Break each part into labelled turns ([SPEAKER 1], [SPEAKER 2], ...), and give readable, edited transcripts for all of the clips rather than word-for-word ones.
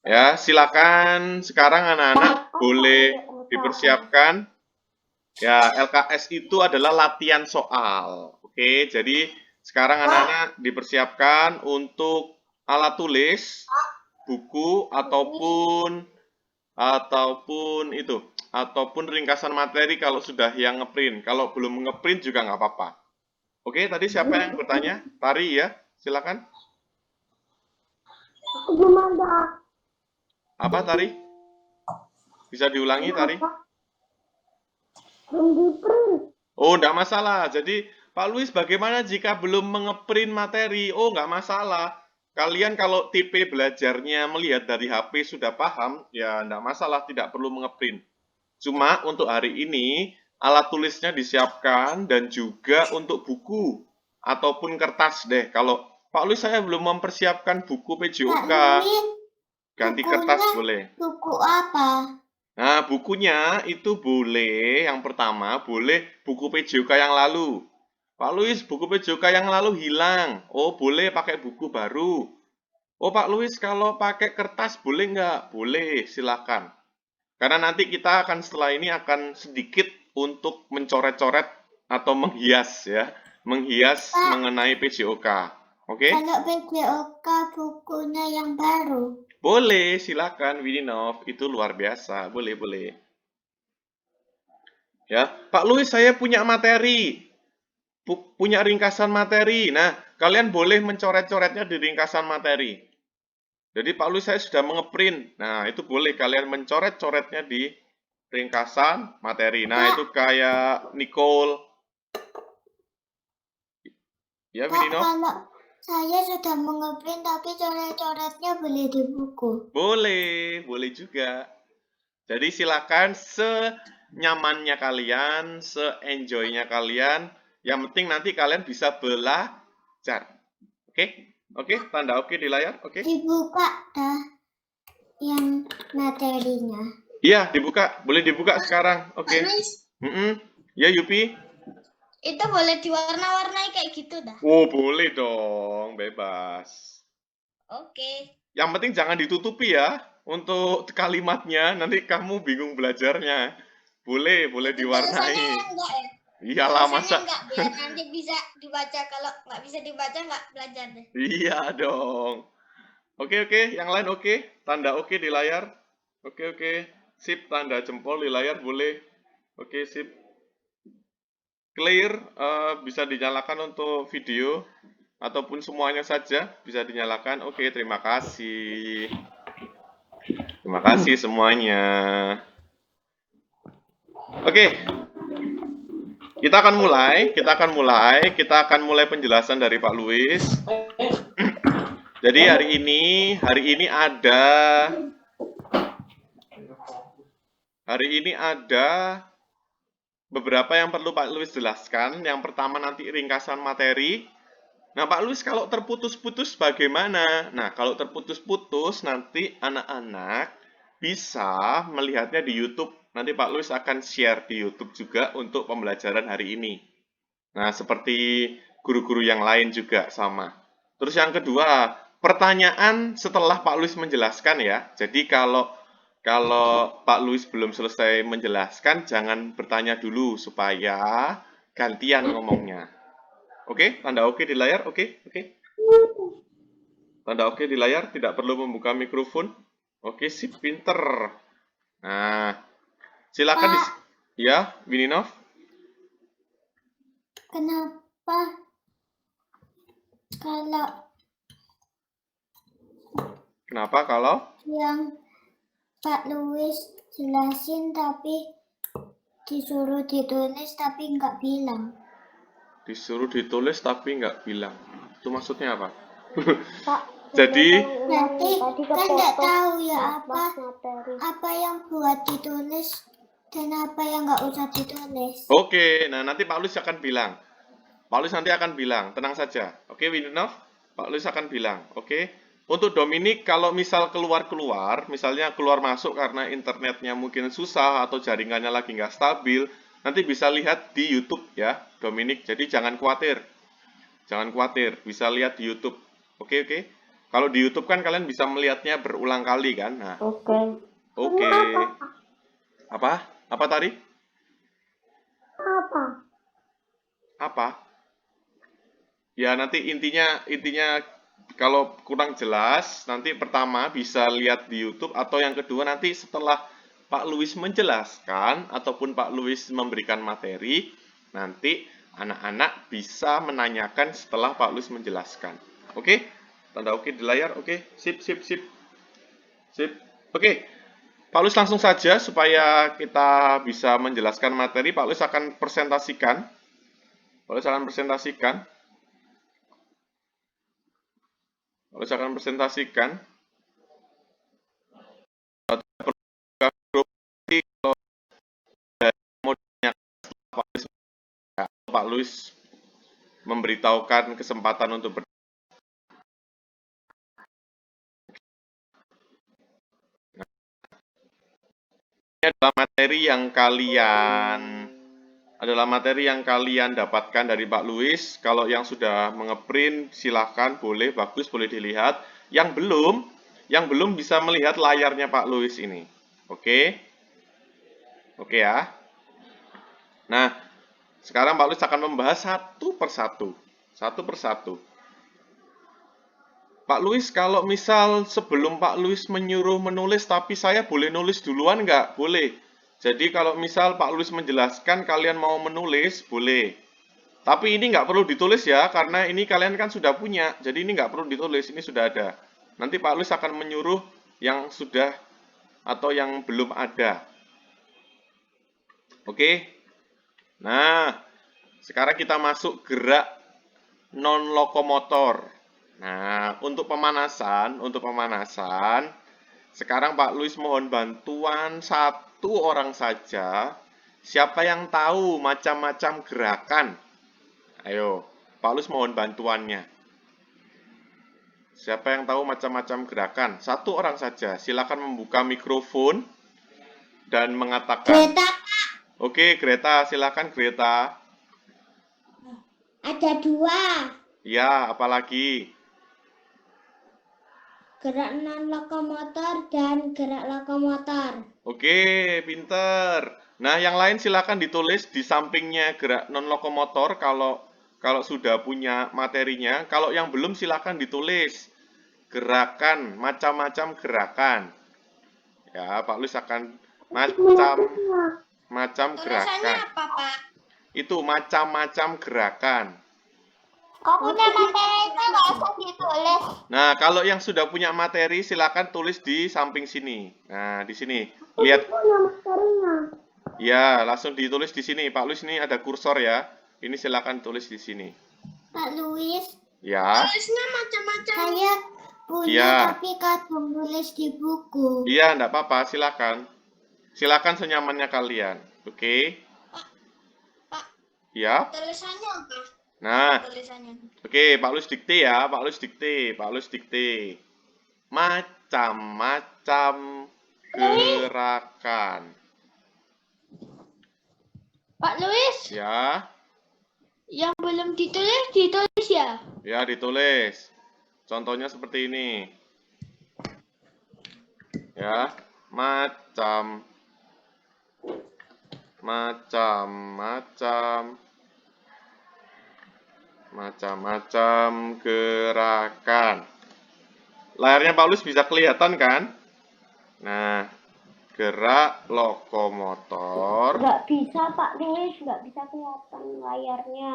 [SPEAKER 1] Ya, silakan sekarang anak-anak boleh dipersiapkan. Ya, LKS itu adalah latihan soal. Oke, jadi sekarang anak-anak dipersiapkan untuk alat tulis, buku ataupun ringkasan materi kalau sudah yang ngeprint. Kalau belum ngeprint juga nggak apa-apa. Oke, tadi siapa yang bertanya? Tari ya, silakan.
[SPEAKER 2] Aku belum ada.
[SPEAKER 1] Apa Tari? Bisa diulangi Tari?
[SPEAKER 2] Kenapa? Belum di print.
[SPEAKER 1] Oh, nggak masalah. Jadi, Pak Luis, bagaimana jika belum mengeprint materi? Oh, nggak masalah. Kalian kalau tipe belajarnya melihat dari HP sudah paham, ya nggak masalah, tidak perlu mengeprint. Cuma untuk hari ini, alat tulisnya disiapkan dan juga untuk buku ataupun kertas deh. Kalau Pak Luis saya belum mempersiapkan buku
[SPEAKER 2] Kak
[SPEAKER 1] PJOK,
[SPEAKER 2] Louis,
[SPEAKER 1] ganti kertas
[SPEAKER 2] bukunya
[SPEAKER 1] boleh.
[SPEAKER 2] buku apa?
[SPEAKER 1] Nah, bukunya itu boleh, yang pertama, boleh buku PJOK yang lalu. Pak Luis, buku PJOK yang lalu hilang. Oh, boleh pakai buku baru. Oh, Pak Luis, kalau pakai kertas boleh nggak? Boleh, silakan. Karena nanti kita akan setelah ini akan sedikit untuk mencoret-coret atau menghias ya. Menghias
[SPEAKER 2] Kak,
[SPEAKER 1] mengenai PJOK. Oke?
[SPEAKER 2] kalau PJOK bukunya yang baru.
[SPEAKER 1] Boleh, silakan Widinov. Itu luar biasa. Boleh, boleh. Ya, Pak Luis, saya punya materi. Punya ringkasan materi. Nah, kalian boleh mencoret-coretnya di ringkasan materi. Jadi Pak Luis saya sudah mengeprint. Nah, itu boleh kalian mencoret-coretnya di ringkasan materi. Nah,
[SPEAKER 2] Kak,
[SPEAKER 1] itu kayak Nicole. Ya,
[SPEAKER 2] Kak,
[SPEAKER 1] Widinov?
[SPEAKER 2] kalau saya sudah mengeprint tapi coret-coretnya boleh di buku.
[SPEAKER 1] Boleh, boleh juga. Jadi silakan senyamannya kalian, se-enjoy-nya kalian. Yang penting nanti kalian bisa belajar. Oke? Oke, tanda oke di layar. Oke?
[SPEAKER 2] Dibuka dah yang materinya.
[SPEAKER 1] Iya, dibuka. Boleh dibuka sekarang. Oke.
[SPEAKER 3] Miss,
[SPEAKER 1] Ya, Yupi.
[SPEAKER 3] itu boleh diwarna-warnai kayak gitu dah.
[SPEAKER 1] Oh, boleh dong. Bebas.
[SPEAKER 3] Oke.
[SPEAKER 1] Yang penting jangan ditutupi ya. Untuk kalimatnya, nanti kamu bingung belajarnya. Boleh, boleh
[SPEAKER 3] Itu
[SPEAKER 1] diwarnai.
[SPEAKER 3] tulisannya enggak ya?
[SPEAKER 1] Iyalah,
[SPEAKER 3] Tulisannya
[SPEAKER 1] masa?
[SPEAKER 3] enggak, biar nanti bisa dibaca. Kalau nggak bisa dibaca, nggak belajar deh.
[SPEAKER 1] Iya dong. Oke, oke. Yang lain oke. Tanda oke di layar. Oke, oke. Sip, tanda jempol di layar boleh. Oke, sip. Clear, bisa dinyalakan untuk video ataupun semuanya saja bisa dinyalakan. Oke, terima kasih. Terima kasih semuanya. Oke, kita akan mulai penjelasan dari Pak Luis. Jadi hari ini ada beberapa yang perlu Pak Luis jelaskan. Yang pertama nanti ringkasan materi. Nah, Pak Luis kalau terputus-putus bagaimana? Nah, kalau terputus-putus nanti anak-anak bisa melihatnya di YouTube. Nanti Pak Luis akan share di YouTube juga untuk pembelajaran hari ini. Nah, seperti guru-guru yang lain juga sama. Terus yang kedua, pertanyaan setelah Pak Luis menjelaskan ya. Jadi kalau Pak Luis belum selesai menjelaskan, jangan bertanya dulu supaya gantian ngomongnya. Oke, tanda oke di layar. Oke, oke. Tanda oke di layar, tidak perlu membuka mikrofon. Oke, sip, pinter. Nah, silakan
[SPEAKER 2] Pak,
[SPEAKER 1] ya, Wininov.
[SPEAKER 2] kenapa kalau
[SPEAKER 1] Kenapa kalau
[SPEAKER 2] yang Pak Louis jelasin tapi disuruh ditulis tapi nggak bilang?
[SPEAKER 1] disuruh ditulis tapi nggak bilang? Itu maksudnya apa?
[SPEAKER 4] Pak,
[SPEAKER 1] Jadi,
[SPEAKER 2] Berarti
[SPEAKER 4] tadi
[SPEAKER 2] kan nggak
[SPEAKER 4] kepotong
[SPEAKER 2] tahu ya
[SPEAKER 4] materi.
[SPEAKER 2] apa yang buat ditulis dan apa yang nggak usah ditulis.
[SPEAKER 1] oke, nah nanti Pak Luis akan bilang. Pak Luis nanti akan bilang, tenang saja. Oke, Wininov, Pak Luis akan bilang. Oke, untuk Dominik kalau misal keluar-keluar, misalnya keluar masuk karena internetnya mungkin susah atau jaringannya lagi nggak stabil, nanti bisa lihat di YouTube ya, Dominik. Jadi jangan khawatir, bisa lihat di YouTube. Oke, oke. Kalau di YouTube kan kalian bisa melihatnya berulang kali kan? Nah,
[SPEAKER 4] Oke.
[SPEAKER 1] oke. Apa? Apa tadi?
[SPEAKER 4] Apa?
[SPEAKER 1] Apa? Ya nanti intinya kalau kurang jelas nanti pertama bisa lihat di YouTube atau yang kedua nanti setelah Pak Luis menjelaskan ataupun Pak Luis memberikan materi, nanti anak-anak bisa menanyakan setelah Pak Luis menjelaskan. Oke? Tanda oke di layar. Oke? Sip, sip, sip. Sip. Oke. Pak Luis langsung saja supaya kita bisa menjelaskan materi. Pak Luis akan presentasikan. Pak Luis akan presentasikan. Pak Luis akan presentasikan. Pak Luis memberitahukan kesempatan untuk ini adalah materi yang kalian dapatkan dari Pak Luis. Kalau yang sudah mengeprint silahkan, boleh, bagus, boleh dilihat. Yang belum bisa melihat layarnya Pak Luis ini. Oke? Oke ya. Nah, sekarang Pak Luis akan membahas satu persatu. Pak Luis, kalau misal sebelum Pak Luis menyuruh menulis, tapi saya boleh nulis duluan nggak? Boleh. Jadi kalau misal Pak Luis menjelaskan kalian mau menulis, boleh. Tapi ini nggak perlu ditulis ya, karena ini kalian kan sudah punya. Jadi ini nggak perlu ditulis, ini sudah ada. Nanti Pak Luis akan menyuruh yang sudah atau yang belum ada. Oke? Nah, sekarang kita masuk gerak non-lokomotor. Nah, untuk pemanasan, sekarang Pak Luis mohon bantuan satu orang saja. Siapa yang tahu macam-macam gerakan? Ayo, Pak Luis mohon bantuannya. Siapa yang tahu macam-macam gerakan? Satu orang saja. Silakan membuka mikrofon dan mengatakan.
[SPEAKER 3] Greta,
[SPEAKER 1] Oke, Greta, silakan Greta.
[SPEAKER 3] ada 2.
[SPEAKER 1] Ya, apalagi?
[SPEAKER 3] Gerak non lokomotor dan gerak lokomotor.
[SPEAKER 1] Oke, pinter. Nah, yang lain silakan ditulis di sampingnya gerak non lokomotor kalau sudah punya materinya. Kalau yang belum silakan ditulis gerakan, macam-macam gerakan. Ya, Pak Luis akan macam
[SPEAKER 3] Tulisannya
[SPEAKER 1] gerakan.
[SPEAKER 3] apa, Pak?
[SPEAKER 1] Itu macam-macam gerakan.
[SPEAKER 2] Kok punya materi itu nggak usah ditulis.
[SPEAKER 1] Nah, kalau yang sudah punya materi silakan tulis di samping sini. Nah, di sini. Lihat.
[SPEAKER 4] Punya materinya.
[SPEAKER 1] Ya, langsung ditulis di sini. Pak Luis ini ada kursor ya. Ini silakan tulis di sini.
[SPEAKER 2] Pak Luis,
[SPEAKER 1] Ya.
[SPEAKER 3] Tulisnya macam-macam.
[SPEAKER 2] saya punya
[SPEAKER 1] Iya.
[SPEAKER 2] tapi kadang tulis di buku.
[SPEAKER 1] Iya, enggak apa-apa, silakan. Silakan senyamannya kalian. Oke?
[SPEAKER 3] Pak,
[SPEAKER 1] Ya.
[SPEAKER 3] tulisannya apa?
[SPEAKER 1] Nah,
[SPEAKER 3] Tulisannya.
[SPEAKER 1] oke, Pak Luis dikte ya. Pak Luis dikte. Macam-macam gerakan.
[SPEAKER 3] Pak Luis,
[SPEAKER 1] Ya.
[SPEAKER 3] yang belum ditulis ya?
[SPEAKER 1] Ya, ditulis. Contohnya seperti ini. Ya, macam-macam gerakan. Layarnya Pak Luis bisa kelihatan kan? Nah, gerak lokomotor.
[SPEAKER 4] Nggak bisa Pak Luis, nggak bisa kelihatan layarnya.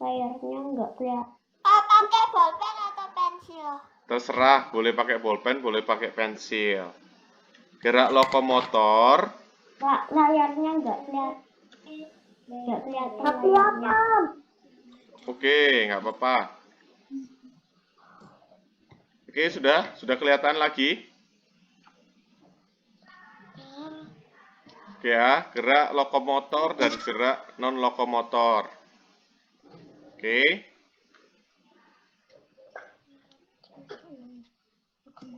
[SPEAKER 4] Layarnya nggak kelihatan.
[SPEAKER 2] Pakai bolpen atau pensil?
[SPEAKER 1] Terserah, boleh pakai bolpen, boleh pakai pensil. Gerak lokomotor.
[SPEAKER 4] Pak, layarnya nggak kelihatan. Nggak kelihatan layarnya.
[SPEAKER 1] Oke, nggak apa-apa. Oke, sudah kelihatan lagi. Oke ya, gerak lokomotor dan gerak non lokomotor. Oke.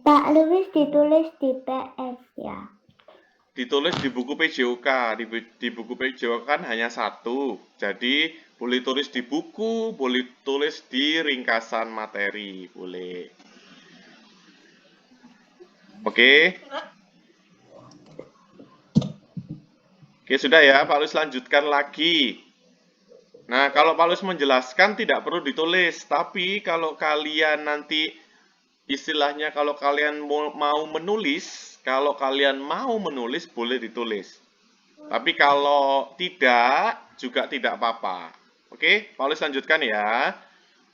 [SPEAKER 4] Pak Luis ditulis di PS ya.
[SPEAKER 1] Ditulis di buku PJOK. Di buku PJOK kan hanya satu. Jadi, boleh tulis di buku, boleh tulis di ringkasan materi. Boleh. Oke. Oke, sudah ya, Pak Luis lanjutkan lagi. Nah, kalau Pak Luis menjelaskan tidak perlu ditulis, tapi kalau kalian nanti istilahnya kalau kalian mau menulis, boleh ditulis. Tapi kalau tidak, juga tidak apa-apa. Oke, Pak Luis lanjutkan ya.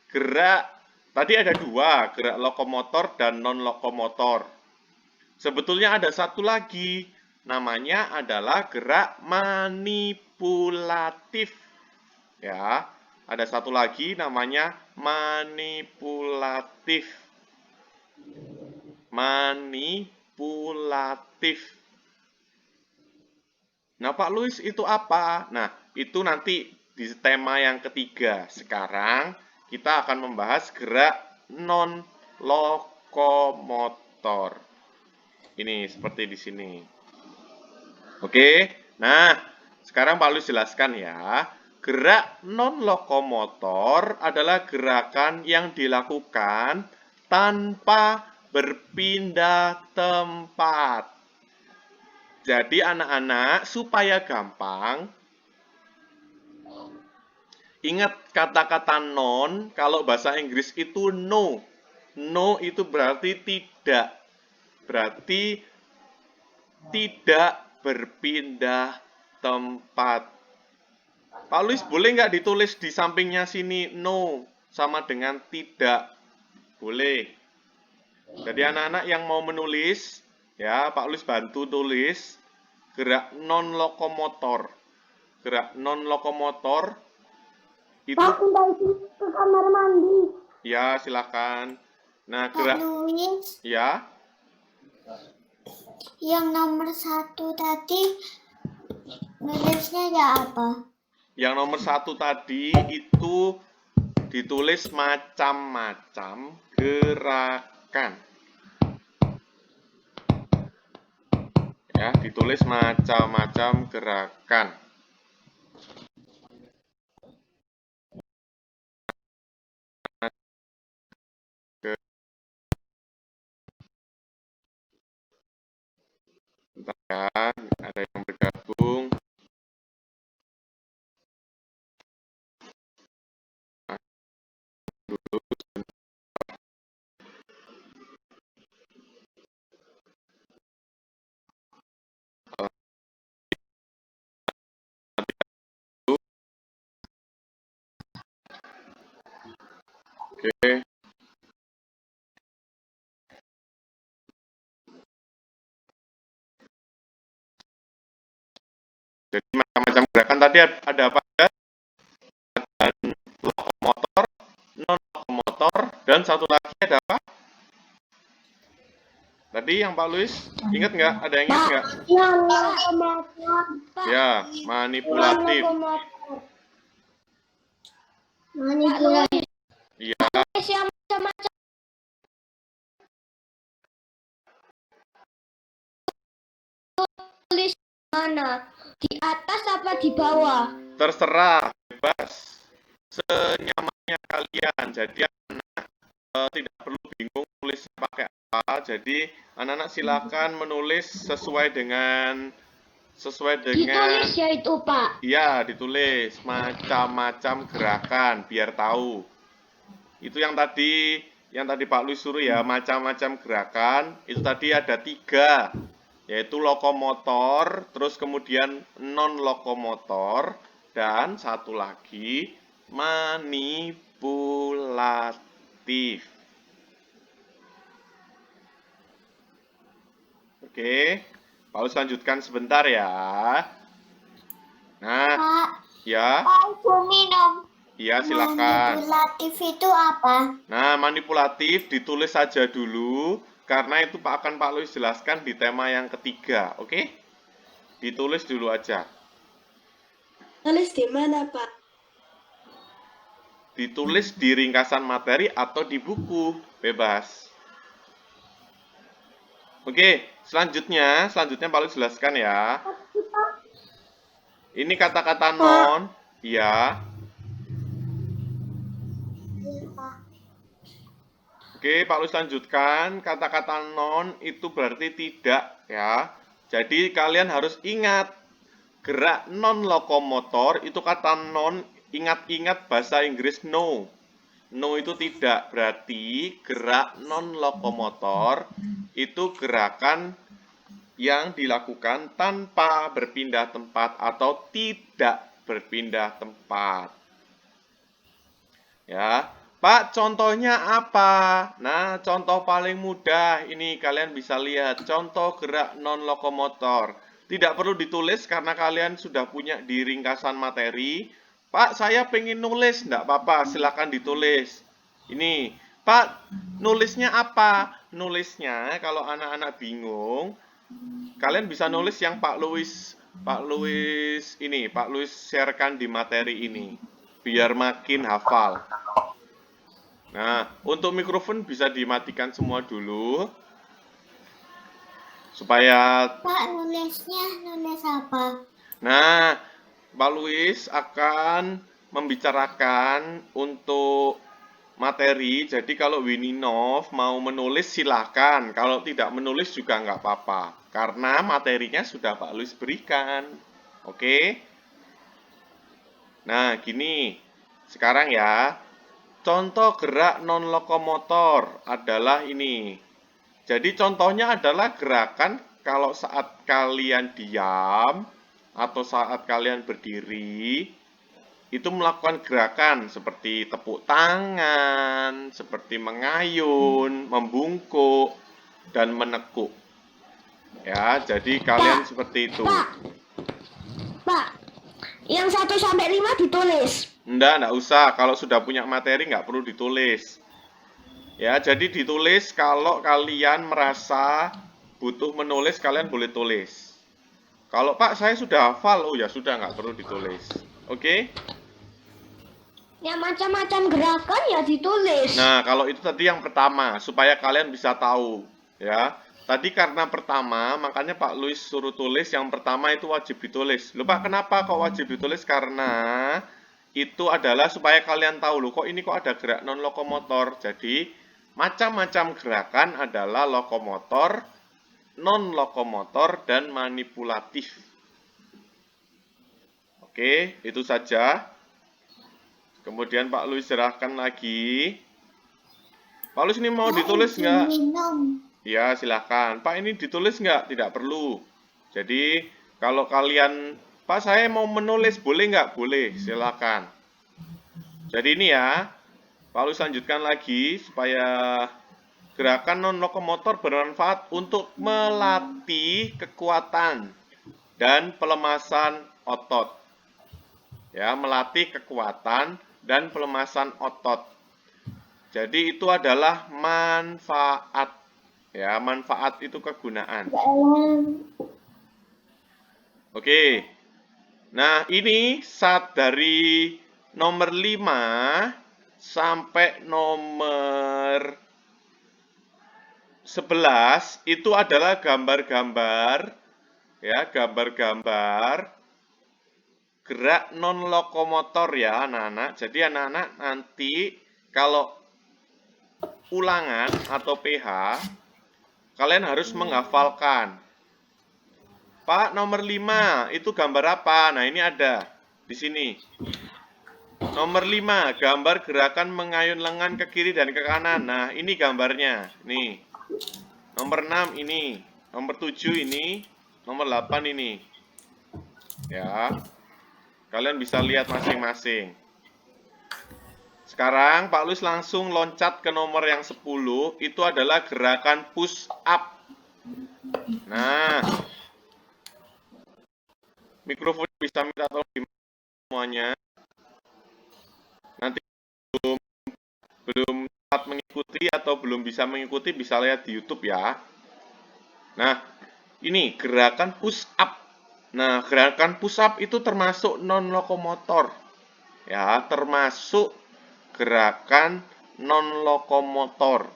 [SPEAKER 1] Gerak, tadi ada dua, gerak lokomotor dan non-lokomotor. Sebetulnya ada satu lagi, namanya adalah gerak manipulatif. Ya, ada satu lagi namanya manipulatif. Manipulatif. Nah, Pak Luis itu apa? Nah, itu nanti di tema yang ketiga. Sekarang kita akan membahas gerak non-lokomotor. Ini seperti di sini. Oke, nah sekarang Pak Luis jelaskan ya. Gerak non-lokomotor adalah gerakan yang dilakukan tanpa berpindah tempat. Jadi anak-anak supaya gampang, ingat kata-kata non, kalau bahasa Inggris itu no. No itu berarti tidak. Berarti tidak berpindah tempat. Pak Luis, boleh nggak ditulis di sampingnya sini no sama dengan tidak? Boleh. Jadi anak-anak yang mau menulis, ya Pak Luis bantu tulis gerak non-lokomotor. Gerak non-lokomotor itu...
[SPEAKER 4] Pak, minta izin ke kamar mandi.
[SPEAKER 1] Ya, silakan. Nah,
[SPEAKER 2] Pak
[SPEAKER 1] gerak...
[SPEAKER 2] Luis,
[SPEAKER 1] Ya.
[SPEAKER 2] yang nomor 1 tadi nulisnya ya apa?
[SPEAKER 1] Yang nomor 1 tadi itu ditulis macam-macam gerakan. Ya, ditulis macam-macam gerakan. Bentar ya, ada yang bergabung. Oke. Jadi macam-macam gerakan tadi ada apa aja? Ada lokomotor, non-lokomotor, dan satu lagi ada apa? Tadi yang Pak Luis, ingat nggak? Ada yang ingat nggak?
[SPEAKER 4] Yang lokomotor.
[SPEAKER 1] Ya, manipulatif.
[SPEAKER 2] Manipulatif.
[SPEAKER 1] Iya,
[SPEAKER 4] Yang macam-macam. Tulis mana? Di atas apa di bawah?
[SPEAKER 1] terserah, bebas. Senyamannya kalian. Jadi anak tidak perlu bingung tulisnya pakai apa. Jadi anak-anak silakan menulis sesuai dengan
[SPEAKER 4] Ditulis ya itu, Pak.
[SPEAKER 1] iya, ditulis macam-macam gerakan biar tahu. Itu yang tadi Pak Luis suruh ya, macam-macam gerakan. Itu tadi ada 3, yaitu lokomotor, terus kemudian non-lokomotor, dan satu lagi manipulatif. Oke, Pak Luis lanjutkan sebentar ya. Nah,
[SPEAKER 2] Pak,
[SPEAKER 1] ya,
[SPEAKER 2] Pak minum.
[SPEAKER 1] iya silakan.
[SPEAKER 2] Manipulatif itu apa?
[SPEAKER 1] Nah, manipulatif ditulis saja dulu, karena itu akan Pak Luis jelaskan di tema yang ketiga, oke? Ditulis dulu aja.
[SPEAKER 3] Tulis di mana, Pak?
[SPEAKER 1] Ditulis di ringkasan materi atau di buku, bebas. Oke, selanjutnya Pak Luis jelaskan ya. Ini kata-kata non, ya. Oke, Pak Luis lanjutkan. Kata-kata non itu berarti tidak ya. Jadi kalian harus ingat gerak non lokomotor itu kata non, ingat-ingat bahasa Inggris no. No itu tidak, berarti gerak non lokomotor itu gerakan yang dilakukan tanpa berpindah tempat atau tidak berpindah tempat. Ya, Pak, contohnya apa? Nah, contoh paling mudah ini kalian bisa lihat contoh gerak non lokomotor. Tidak perlu ditulis karena kalian sudah punya di ringkasan materi. Pak, saya pengen nulis, enggak apa-apa, silakan ditulis. Ini, Pak, nulisnya apa? Nulisnya kalau anak-anak bingung, kalian bisa nulis yang Pak Luis sharekan di materi ini biar makin hafal. Nah, untuk mikrofon bisa dimatikan semua dulu supaya
[SPEAKER 2] Pak, nulis apa?
[SPEAKER 1] Nah, Pak Luis akan membicarakan untuk materi. Jadi kalau Wininov mau menulis silahkan. Kalau tidak menulis juga nggak apa-apa. Karena materinya sudah Pak Luis berikan. Oke? Nah, gini. Sekarang ya. Contoh gerak non-lokomotor adalah ini. Jadi contohnya adalah gerakan kalau saat kalian diam atau saat kalian berdiri, itu melakukan gerakan seperti tepuk tangan, seperti mengayun, membungkuk, dan menekuk. Ya, jadi kalian seperti itu.
[SPEAKER 4] Pak, yang 1 sampai 5 ditulis.
[SPEAKER 1] Enggak usah. Kalau sudah punya materi nggak perlu ditulis. Ya, jadi ditulis kalau kalian merasa butuh menulis, kalian boleh tulis. Kalau Pak, saya sudah hafal, oh ya sudah, nggak perlu ditulis. Oke?
[SPEAKER 4] Yang macam-macam gerakan ya ditulis.
[SPEAKER 1] Nah, kalau itu tadi yang pertama, supaya kalian bisa tahu. Ya, tadi karena pertama, makanya Pak Luis suruh tulis, yang pertama itu wajib ditulis. Loh Pak, kenapa kok wajib ditulis? Karena itu adalah supaya kalian tahu, loh kok ini kok ada gerak non-lokomotor. Jadi, macam-macam gerakan adalah lokomotor, non-lokomotor, dan manipulatif. Oke, itu saja. Kemudian Pak Luis serahkan lagi. Pak Luis ini mau ditulis nggak?
[SPEAKER 2] Minum.
[SPEAKER 1] Ya, silahkan. Pak, ini ditulis nggak? Tidak perlu. Jadi, kalau kalian, Pak, saya mau menulis, boleh nggak? Boleh, silahkan. Jadi ini ya, Pak Luis lanjutkan lagi supaya gerakan non-lokomotor bermanfaat untuk melatih kekuatan dan pelemasan otot. Ya, melatih kekuatan dan pelemasan otot. Jadi itu adalah manfaat. Ya, manfaat itu kegunaan. Oke. Nah, ini saat dari nomor 5 sampai nomor 11 itu adalah gambar-gambar, ya, gambar-gambar gerak non lokomotor ya anak-anak. Jadi anak-anak nanti kalau ulangan atau PH kalian harus menghafalkan. Pak, nomor 5 itu gambar apa? Nah, ini ada di sini. Nomor 5, gambar gerakan mengayun lengan ke kiri dan ke kanan. Nah, ini gambarnya. Nih. Nomor 6 ini. Nomor 7 ini. Nomor 8 ini. Ya. Kalian bisa lihat masing-masing. Sekarang Pak Luis langsung loncat ke nomor yang 10. Itu adalah gerakan push up. Nah. Mikrofon bisa minta tolong di semuanya. Nanti belum dapat mengikuti atau belum bisa mengikuti bisa lihat di YouTube ya. Nah, ini gerakan push up. Nah, gerakan push up itu termasuk non lokomotor. Ya, termasuk gerakan non lokomotor.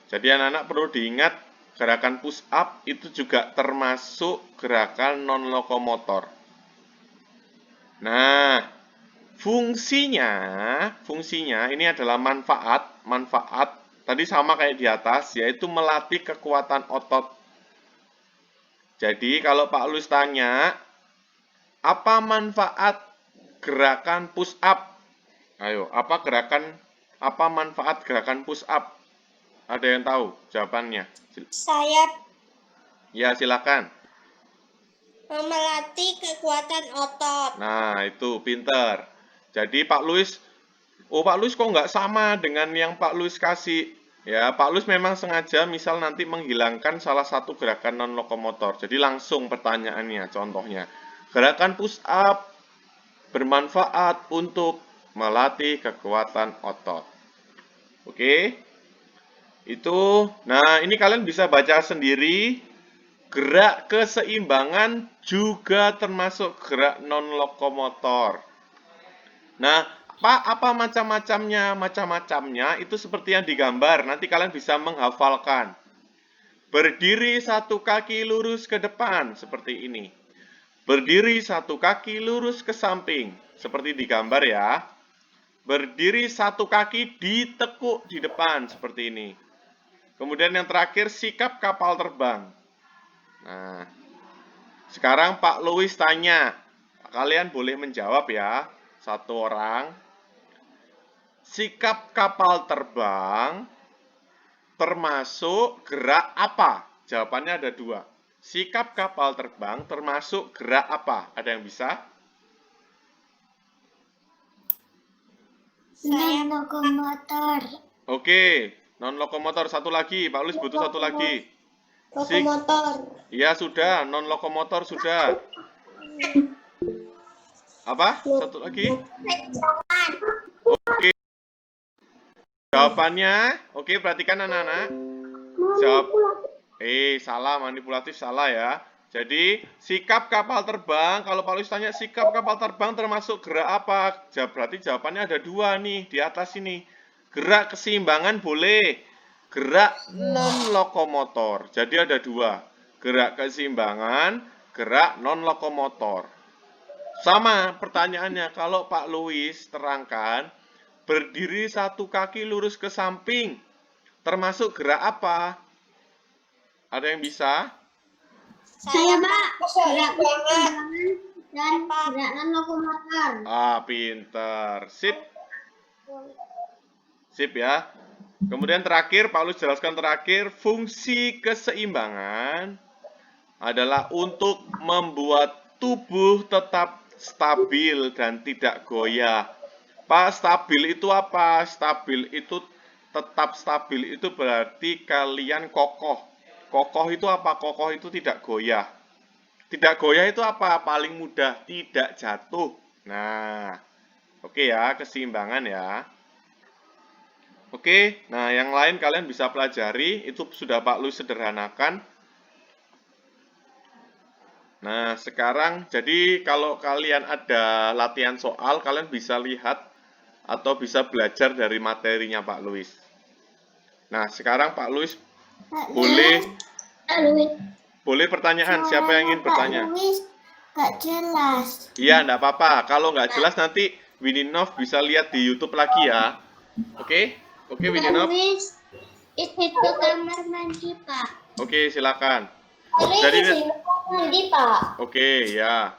[SPEAKER 1] Jadi anak-anak perlu diingat gerakan push up itu juga termasuk gerakan non lokomotor. Nah, fungsinya ini adalah manfaat Tadi sama kayak di atas, yaitu melatih kekuatan otot. Jadi kalau Pak Luis tanya, apa manfaat gerakan push up? Ayo, apa manfaat gerakan push up? Ada yang tahu jawabannya?
[SPEAKER 3] Saya
[SPEAKER 1] Ya, silakan.
[SPEAKER 3] melatih kekuatan otot.
[SPEAKER 1] Nah, itu pinter. Jadi Pak Luis, Pak Luis kok nggak sama dengan yang Pak Luis kasih? Ya, Pak Luis memang sengaja misal nanti menghilangkan salah satu gerakan non-lokomotor. Jadi langsung pertanyaannya, contohnya. Gerakan push up bermanfaat untuk melatih kekuatan otot. Oke? Itu, nah ini kalian bisa baca sendiri. Gerak keseimbangan juga termasuk gerak non-lokomotor. Nah, apa macam-macamnya? Macam-macamnya itu seperti yang digambar. Nanti kalian bisa menghafalkan. Berdiri satu kaki lurus ke depan, seperti ini. Berdiri satu kaki lurus ke samping, seperti digambar ya. Berdiri satu kaki ditekuk di depan, seperti ini. Kemudian yang terakhir, sikap kapal terbang. Nah, sekarang Pak Louis tanya. Kalian boleh menjawab ya, satu orang. Sikap kapal terbang termasuk gerak apa? Jawabannya ada dua. Sikap kapal terbang termasuk gerak apa? Ada yang bisa?
[SPEAKER 2] Non-lokomotor.
[SPEAKER 1] Oke, non-lokomotor satu lagi. Pak Louis butuh satu lagi.
[SPEAKER 3] Lokomotor.
[SPEAKER 1] Ya sudah, non-lokomotor sudah. Apa? Satu lagi? Oke. Jawabannya, oke, perhatikan anak-anak. Jawab. Salah, manipulatif salah ya. Jadi, sikap kapal terbang, kalau Pak Louis tanya sikap kapal terbang termasuk gerak apa? Berarti jawabannya ada dua nih, di atas ini. Gerak keseimbangan boleh, gerak non-lokomotor. Jadi ada dua, gerak keseimbangan, gerak non-lokomotor. Sama pertanyaannya, kalau Pak Louis terangkan, berdiri satu kaki lurus ke samping, termasuk gerak apa? Ada yang bisa?
[SPEAKER 3] Saya, Pak. Gerak keseimbangan
[SPEAKER 2] Dan gerak non-lokomotor.
[SPEAKER 1] Pinter. Sip. Sip ya. Kemudian terakhir, Pak Louis jelaskan terakhir, fungsi keseimbangan adalah untuk membuat tubuh tetap stabil dan tidak goyah. Pak, stabil itu apa? Stabil itu, tetap stabil itu berarti kalian kokoh. Kokoh itu apa? Kokoh itu tidak goyah. Tidak goyah itu apa? Paling mudah, tidak jatuh. Nah, oke ya, keseimbangan ya. Oke, nah yang lain kalian bisa pelajari, itu sudah Pak Louis sederhanakan. Nah, sekarang jadi kalau kalian ada latihan soal, kalian bisa lihat atau bisa belajar dari materinya Pak Louis. Nah, sekarang Pak Louis boleh pertanyaan, siapa yang ingin bertanya?
[SPEAKER 2] Pak Louis gak jelas.
[SPEAKER 1] Iya, enggak apa-apa. Kalau nggak jelas nanti Wininov bisa lihat di YouTube lagi ya. Oke? Oke, Wininov?
[SPEAKER 2] Itu kamar mandi, Pak.
[SPEAKER 1] Oke, silakan.
[SPEAKER 2] Jadi mandi, Pak.
[SPEAKER 1] Oke, ya.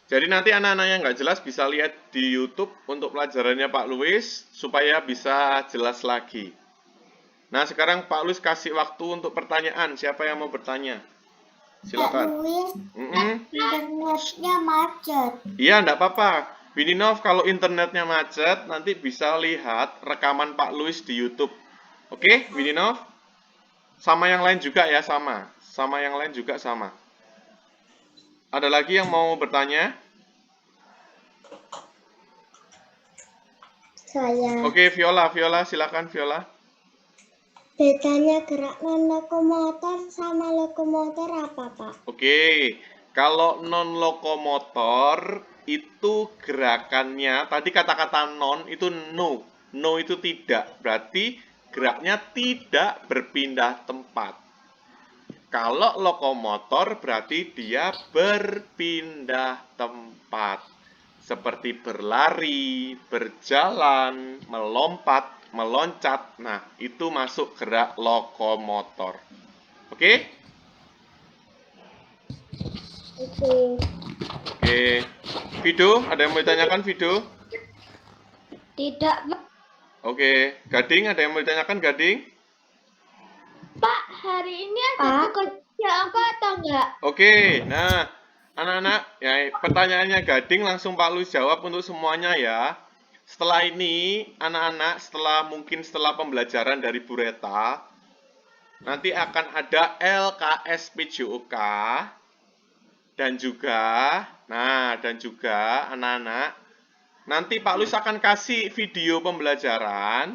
[SPEAKER 1] Jadi nanti anak-anak yang nggak jelas bisa lihat di YouTube untuk pelajarannya Pak Louis supaya bisa jelas lagi. Nah, sekarang Pak Louis kasih waktu untuk pertanyaan. Siapa yang mau bertanya? Silakan.
[SPEAKER 2] Pak Louis, internetnya macet.
[SPEAKER 1] Iya, enggak apa-apa. Wininov, kalau internetnya macet, nanti bisa lihat rekaman Pak Louis di YouTube. Oke, Wininov? Sama yang lain juga ya, sama. Sama yang lain juga sama. Ada lagi yang mau bertanya?
[SPEAKER 2] Saya.
[SPEAKER 1] Oke, Viola, silakan Viola.
[SPEAKER 2] Bedanya gerak non-lokomotor sama lokomotor apa, Pak?
[SPEAKER 1] Oke, kalau non-lokomotor itu gerakannya, tadi kata-kata non itu no. No itu tidak, berarti geraknya tidak berpindah tempat. Kalau lokomotor berarti dia berpindah tempat. Seperti berlari, berjalan, melompat, meloncat. Nah, itu masuk gerak lokomotor. Oke?
[SPEAKER 4] Oke.
[SPEAKER 1] Oke. Vido, ada yang mau ditanyakan, Vido?
[SPEAKER 3] Tidak, Pak.
[SPEAKER 1] Oke. Gading, ada yang mau ditanyakan, Gading?
[SPEAKER 3] Pak, hari ini ada
[SPEAKER 4] Pak.
[SPEAKER 3] tugas apa atau enggak?
[SPEAKER 1] Oke, nah, anak-anak, ya pertanyaannya Gading langsung Pak Luis jawab untuk semuanya ya. Setelah ini, anak-anak, setelah pembelajaran dari Bu Reta, nanti akan ada LKS PJOK, dan juga anak-anak, nanti Pak Luis akan kasih video pembelajaran,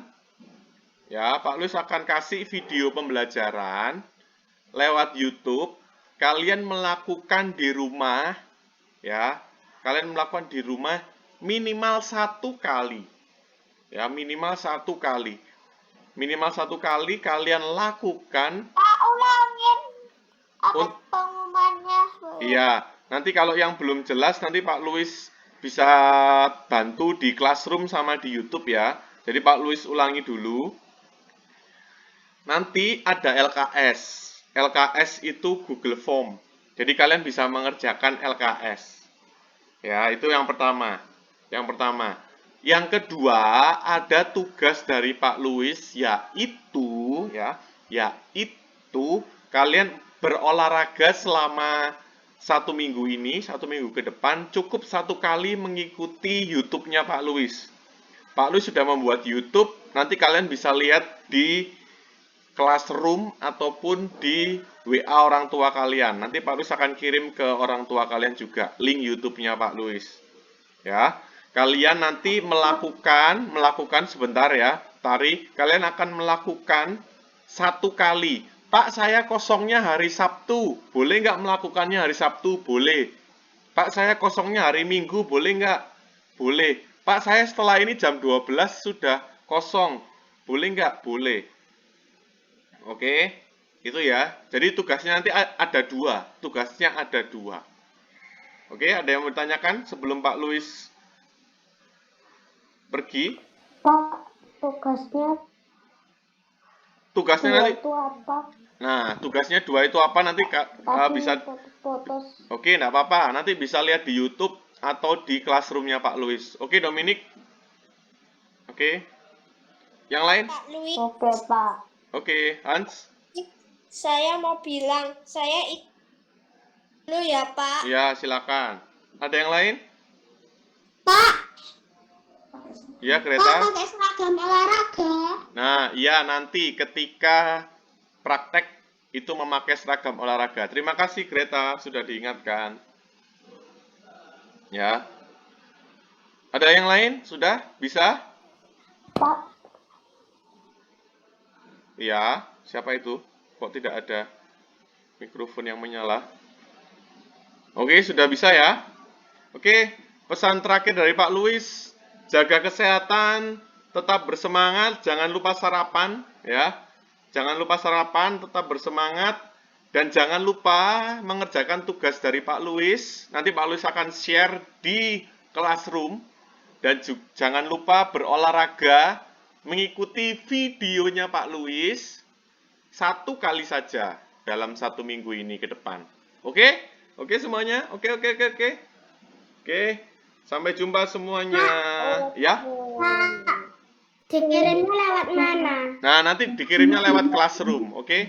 [SPEAKER 1] ya, Pak Luis akan kasih video pembelajaran lewat YouTube. Kalian melakukan di rumah, ya, kalian melakukan di rumah minimal 1 kali, ya, minimal 1 kali, kalian lakukan.
[SPEAKER 2] Pak, ulangin apa
[SPEAKER 1] Un-
[SPEAKER 2] pengumumannya?
[SPEAKER 1] Iya, nanti kalau yang belum jelas nanti Pak Luis bisa bantu di Classroom sama di YouTube ya. Jadi Pak Luis ulangi dulu. Nanti ada LKS. LKS itu Google Form. Jadi kalian bisa mengerjakan LKS. Ya, itu yang pertama. Yang kedua, ada tugas dari Pak Luis, yaitu kalian berolahraga selama 1 minggu ini, 1 minggu ke depan, cukup 1 kali mengikuti YouTube-nya Pak Luis. Pak Luis sudah membuat YouTube, nanti kalian bisa lihat di Classroom ataupun di WA orang tua kalian. Nanti Pak Luis akan kirim ke orang tua kalian juga link YouTube-nya Pak Luis. Ya, kalian nanti melakukan sebentar ya, Tari. Kalian akan melakukan 1 kali. Pak, saya kosongnya hari Sabtu. Boleh nggak melakukannya hari Sabtu? Boleh. Pak, saya kosongnya hari Minggu. Boleh nggak? Boleh. Pak, saya setelah ini jam 12 sudah kosong. Boleh nggak? Boleh. Oke, itu ya. Jadi tugasnya nanti ada 2. Tugasnya ada 2. Oke, ada yang mau ditanyakan sebelum Pak Luis pergi?
[SPEAKER 4] Pak, tugasnya
[SPEAKER 1] Nanti.
[SPEAKER 4] itu apa?
[SPEAKER 1] Nah, tugasnya 2 itu apa nanti bisa.
[SPEAKER 4] Putus.
[SPEAKER 1] Oke, enggak apa-apa. Nanti bisa lihat di YouTube atau di Classroom-nya Pak Luis. Oke, Dominik? Oke. Yang lain?
[SPEAKER 3] Pak Louis,
[SPEAKER 4] Oke, Pak.
[SPEAKER 1] Oke, Hans?
[SPEAKER 3] saya mau bilang, saya dulu ya, Pak.
[SPEAKER 1] Ya, silakan. Ada yang lain?
[SPEAKER 2] Pak,
[SPEAKER 1] Ya,
[SPEAKER 2] Pak
[SPEAKER 1] Greta?
[SPEAKER 2] pakai seragam olahraga.
[SPEAKER 1] Nah, iya nanti ketika praktek itu memakai seragam olahraga. Terima kasih Greta sudah diingatkan. Ya. Ada yang lain? Sudah? Bisa?
[SPEAKER 4] Pak,
[SPEAKER 1] Iya. Siapa itu? Kok tidak ada mikrofon yang menyala? Oke, sudah bisa ya? Oke, pesan terakhir dari Pak Luis. Jaga kesehatan, tetap bersemangat, jangan lupa sarapan, ya. Jangan lupa sarapan, tetap bersemangat, dan jangan lupa mengerjakan tugas dari Pak Luis. Nanti Pak Luis akan share di Classroom, dan jangan lupa berolahraga, mengikuti videonya Pak Luis 1 kali saja dalam 1 minggu ini ke depan. Oke? Oke semuanya? Oke. Oke, sampai jumpa semuanya. Ya?
[SPEAKER 2] Dikirimnya lewat mana?
[SPEAKER 1] Nah, nanti dikirimnya lewat Classroom, oke?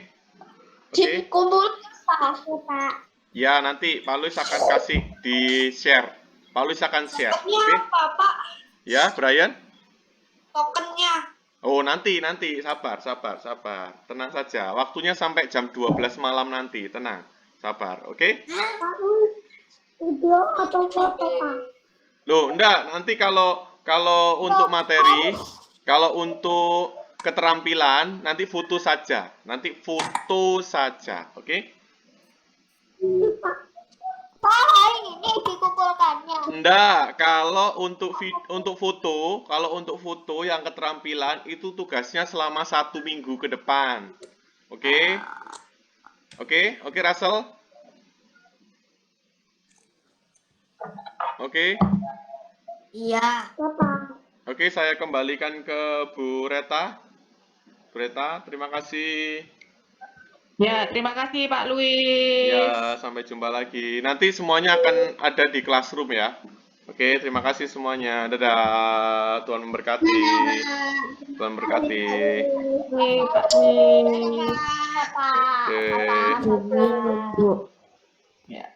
[SPEAKER 1] Oke?
[SPEAKER 3] Kumpul,
[SPEAKER 2] Pak, Pak.
[SPEAKER 1] Ya, nanti Pak Luis akan kasih di share. Pak Luis akan share, oke?
[SPEAKER 3] apa, Pak?
[SPEAKER 1] Ya, Brian?
[SPEAKER 3] Tokennya.
[SPEAKER 1] Oh, nanti. Sabar. Tenang saja. Waktunya sampai jam 12 malam nanti. Tenang. Sabar, oke?
[SPEAKER 2] Video atau foto, Pak?
[SPEAKER 1] Loh, enggak. Nanti kalau untuk materi, kalau untuk keterampilan, nanti foto saja. Oke?
[SPEAKER 2] Pak, hari ini dikumpulkannya.
[SPEAKER 1] Enggak, kalau untuk foto yang keterampilan itu tugasnya selama 1 minggu ke depan. Oke? Oke, Russell? Oke?
[SPEAKER 3] Iya.
[SPEAKER 2] Ya, Pak.
[SPEAKER 1] Oke, saya kembalikan ke Bu Reta. Bu Reta, terima kasih.
[SPEAKER 5] Ya, terima kasih Pak Luis.
[SPEAKER 1] Ya, sampai jumpa lagi. Nanti semuanya akan ada di classroom ya. Oke, terima kasih semuanya. Dadah. Tuhan memberkati. Tuhan memberkati.
[SPEAKER 5] Oke, Pak Luis.
[SPEAKER 3] Dadah, Kak.
[SPEAKER 1] Oke.
[SPEAKER 4] Apa?
[SPEAKER 5] Bu. Ya.